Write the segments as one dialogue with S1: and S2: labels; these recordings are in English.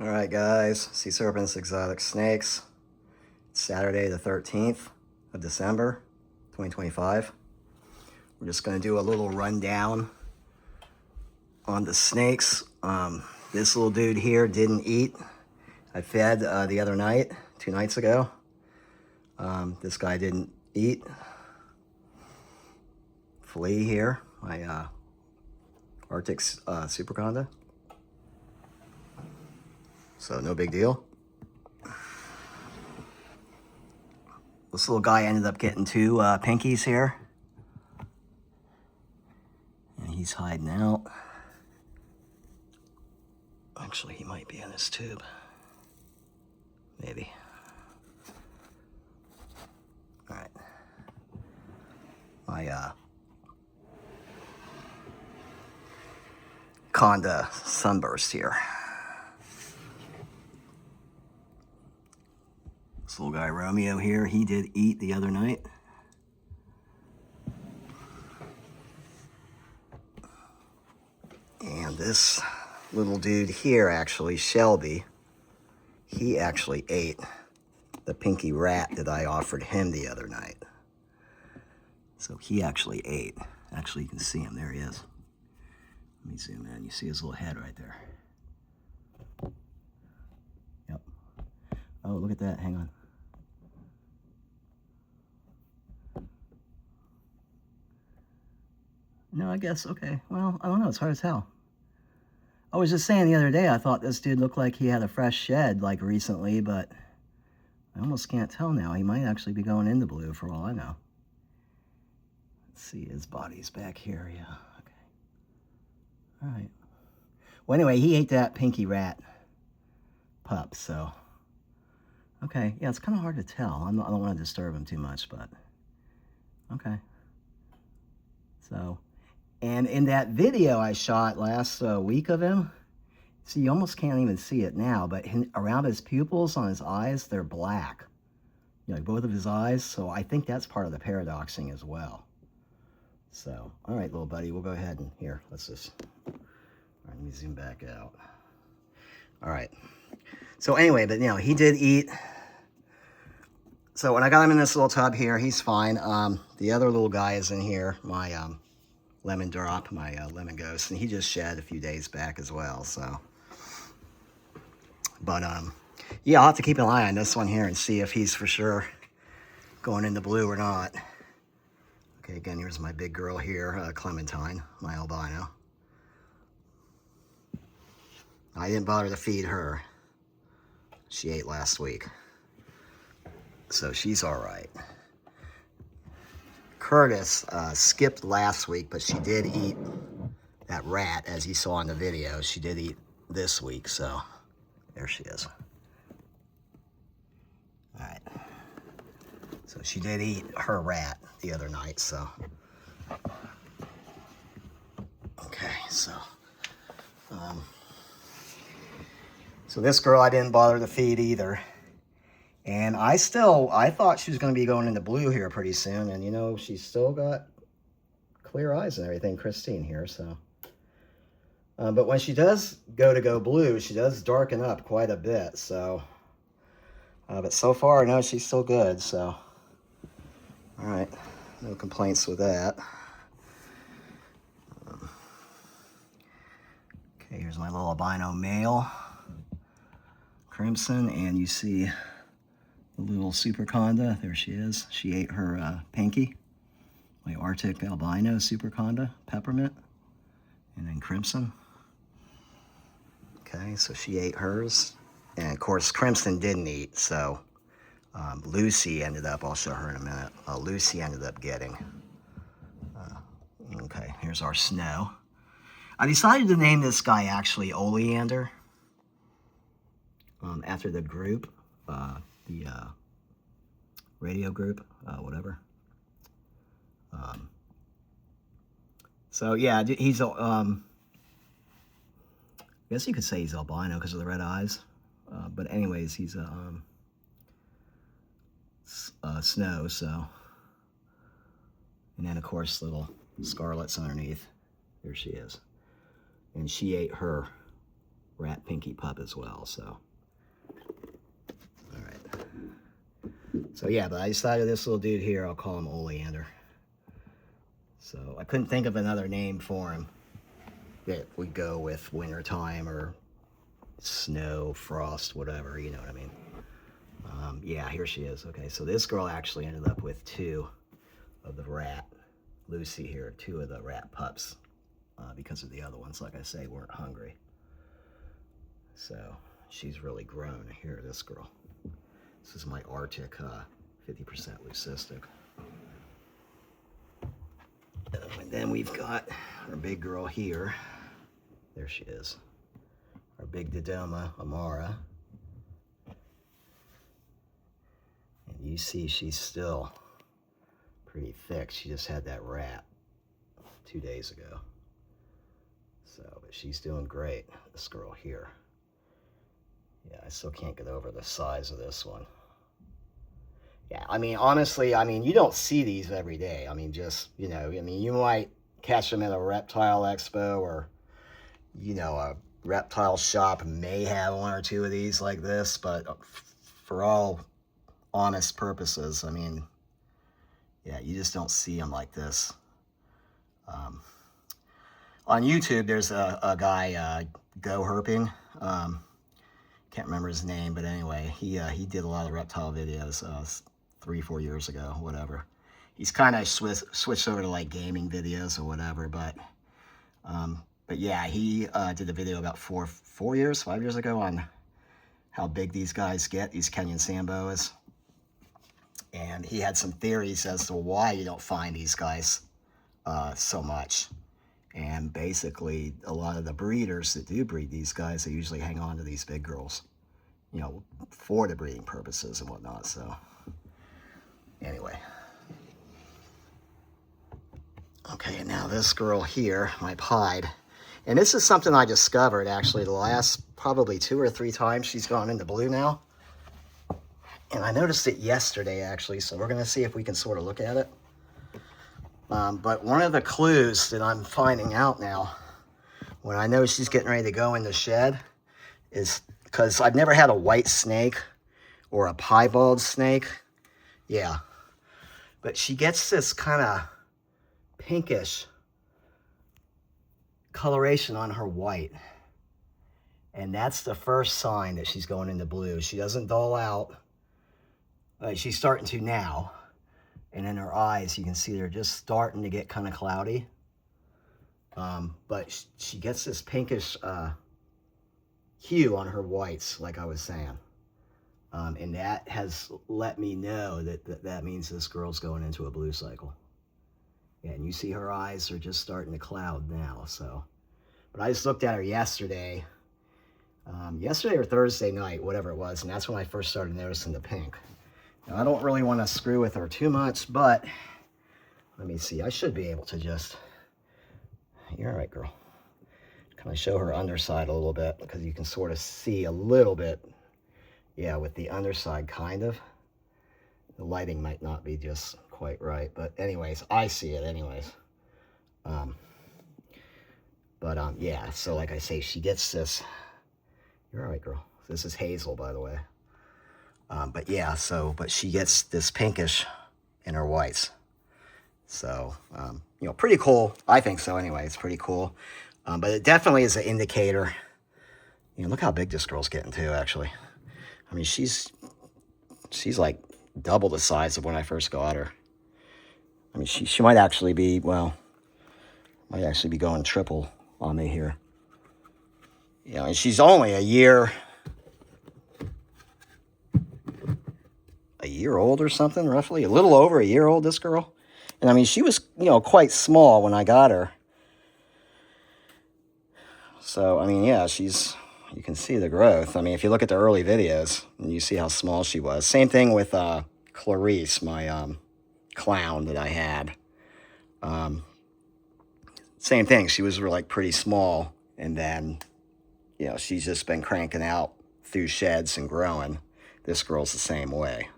S1: All right, guys, C-Serpents Exotic Snakes. It's Saturday the 13th of December, 2025. We're just going to do a little rundown on the snakes. This little dude here didn't eat. I fed the other night, 2 nights ago. This guy didn't eat. Flea here, my Arctic Superconda. So no big deal. This little guy ended up getting 2 pinkies here. And he's hiding out. Actually, he might be in this tube. Maybe. All right. My Conda sunburst here. This little guy Romeo here, he did eat the other night. And this little dude here, actually, Shelby, he actually ate the pinky rat that I offered him the other night. So he actually ate. Actually, you can see him. There he is. Let me zoom in. You see his little head right there. Yep. Oh, look at that. Hang on. No, I guess, okay. Well, I don't know. It's hard to tell. I was just saying the other day, I thought this dude looked like he had a fresh shed, like, recently, but I almost can't tell now. He might actually be going into blue for all I know. Let's see, his body's back here, yeah. Okay. All right. Well, anyway, he ate that pinky rat pup, so. Okay, yeah, it's kind of hard to tell. I don't want to disturb him too much, but okay. So, and in that video I shot last week of him, see, you almost can't even see it now, but around his pupils on his eyes, they're black. You know, like both of his eyes, so I think that's part of the paradoxing as well. So, all right, little buddy, we'll go ahead and here, let's just, all right, let me zoom back out. All right. So anyway, but you know, he did eat. So when I got him in this little tub here, he's fine. The other little guy is in here, my lemon drop, my lemon ghost, and he just shed a few days back as well, so. But yeah, I'll have to keep an eye on this one here and see if he's for sure going into blue or not. Okay, again, here's my big girl here, Clementine, my albino. I didn't bother to feed her. She ate last week. So she's all right. Curtis skipped last week, but she did eat that rat, as you saw in the video. She did eat this week, so there she is. All right. So she did eat her rat the other night, so. Okay, so. So this girl I didn't bother to feed either. And I thought she was going to be going into blue here pretty soon. And, you know, she's still got clear eyes and everything, Christine here, so. But when she does go blue, she does darken up quite a bit, so. But so far, no, she's still good, so. All right, no complaints with that. Okay, here's my little albino male, Crimson, and you see the little Superconda. There she is. She ate her pinky, my Arctic albino Superconda, Peppermint, and then Crimson. Okay, so she ate hers. And of course, Crimson didn't eat, so Lucy ended up, I'll show her in a minute, Lucy ended up getting. Okay, here's our snow. I decided to name this guy actually Oleander, after the group, the radio group, whatever. So yeah, he's, I guess you could say he's albino because of the red eyes. But anyways, he's snow, so. And then, of course, little Scarlet's underneath. There she is. And she ate her rat pinky pup as well, so. All right. So yeah, but I decided this little dude here, I'll call him Oleander. So I couldn't think of another name for him that would go with wintertime or snow, frost, whatever, you know what I mean. Yeah, here she is. Okay, so this girl actually ended up with 2 of the rat, Lucy here, 2 of the rat pups, because of the other ones, like I say, weren't hungry. So she's really grown. Here, this girl. This is my Arctic 50% leucistic. And then we've got our big girl here. There she is. Our big Dodoma Amara. And you see she's still pretty thick. She just had that rat 2 days ago. So, but she's doing great, this girl here. Yeah, I still can't get over the size of this one. Yeah, I mean, honestly, I mean, you don't see these every day. I mean, just, you know, I mean, you might catch them at a reptile expo, or, you know, a reptile shop may have 1 or 2 of these like this, but for all honest purposes, I mean, yeah, you just don't see them like this. On YouTube, there's a guy, Go Herping. Can't remember his name, but anyway, he did a lot of reptile videos 3-4 years ago, whatever. He's kind of switched over to like gaming videos or whatever, but yeah, he did a video about 5 years ago on how big these guys get, these Kenyan sand boas. And he had some theories as to why you don't find these guys so much. And basically, a lot of the breeders that do breed these guys, they usually hang on to these big girls, you know, for the breeding purposes and whatnot. So anyway. Okay, and now this girl here, my pied. And this is something I discovered, actually, the last probably 2 or 3 times she's gone into blue now. And I noticed it yesterday, actually, so we're going to see if we can sort of look at it. But one of the clues that I'm finding out now, when I know she's getting ready to go in the shed, is because I've never had a white snake or a piebald snake. Yeah. But she gets this kind of pinkish coloration on her white. And that's the first sign that she's going into blue. She doesn't dull out. She's starting to now. And in her eyes, you can see they're just starting to get kind of cloudy. But she gets this pinkish hue on her whites, like I was saying. And that has let me know that means this girl's going into a blue cycle. Yeah, and you see her eyes are just starting to cloud now, so. But I just looked at her yesterday. Yesterday or Thursday night, whatever it was, and that's when I first started noticing the pink. Now, I don't really want to screw with her too much, but let me see. I should be able to just, you're all right, girl. Kind of show her underside a little bit, because you can sort of see a little bit, yeah, with the underside, kind of. The lighting might not be just quite right, but anyways, I see it anyways. Yeah, so like I say, she gets this, you're all right, girl. This is Hazel, by the way. But yeah, but she gets this pinkish in her whites. So, you know, pretty cool. I think so anyway. It's pretty cool. But it definitely is an indicator. You know, look how big this girl's getting too, actually. I mean, she's like double the size of when I first got her. I mean, she might actually be, well, might actually be going triple on me here. You know, and she's only a year old or something, roughly. A little over a year old, this girl. And I mean, she was, you know, quite small when I got her. So, I mean, yeah, you can see the growth. I mean, if you look at the early videos, and you see how small she was. Same thing with Clarice, my clown that I had. Same thing, she was like pretty small. And then, you know, she's just been cranking out through sheds and growing. This girl's the same way.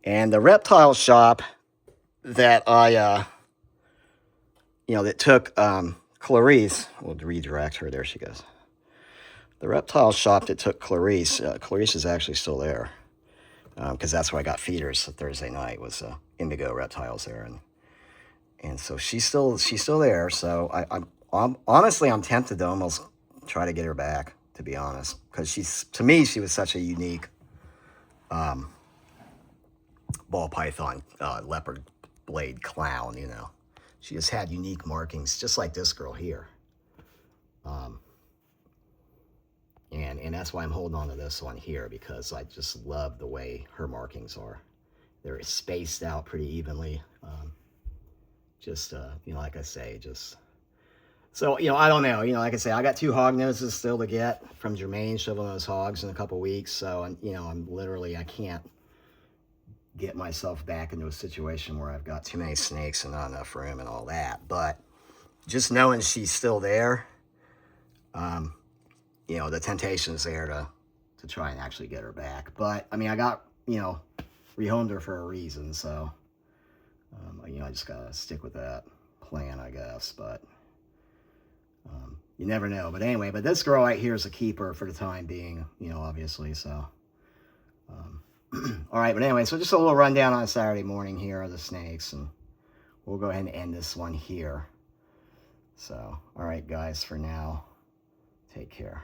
S1: And the reptile shop that I, you know, that took Clarice, we'll redirect her. There she goes. The reptile shop that took Clarice, Clarice is actually still there. Because that's where I got feeders Thursday night, was Indigo Reptiles there. And so she's still there. So I'm honestly, I'm tempted to almost try to get her back, to be honest. Because to me, she was such a unique ball python, leopard blade clown, you know. She just had unique markings, just like this girl here. And that's why I'm holding on to this one here, because I just love the way her markings are. They're spaced out pretty evenly. You know, like I say, so, you know, I don't know. You know, like I say, I got 2 hog noses still to get from Jermaine, shoveling those hogs in a couple weeks. So, you know, I can't get myself back into a situation where I've got too many snakes and not enough room and all that. But just knowing she's still there, you know, the temptation is there to try and actually get her back. But, I mean, I got, you know, rehomed her for a reason, so, you know, I just got to stick with that plan, I guess. But you never know. But anyway, but this girl right here is a keeper for the time being, you know, obviously, so. All right, but anyway, so just a little rundown on a Saturday morning here of the snakes, and we'll go ahead and end this one here. So, all right, guys, for now, take care.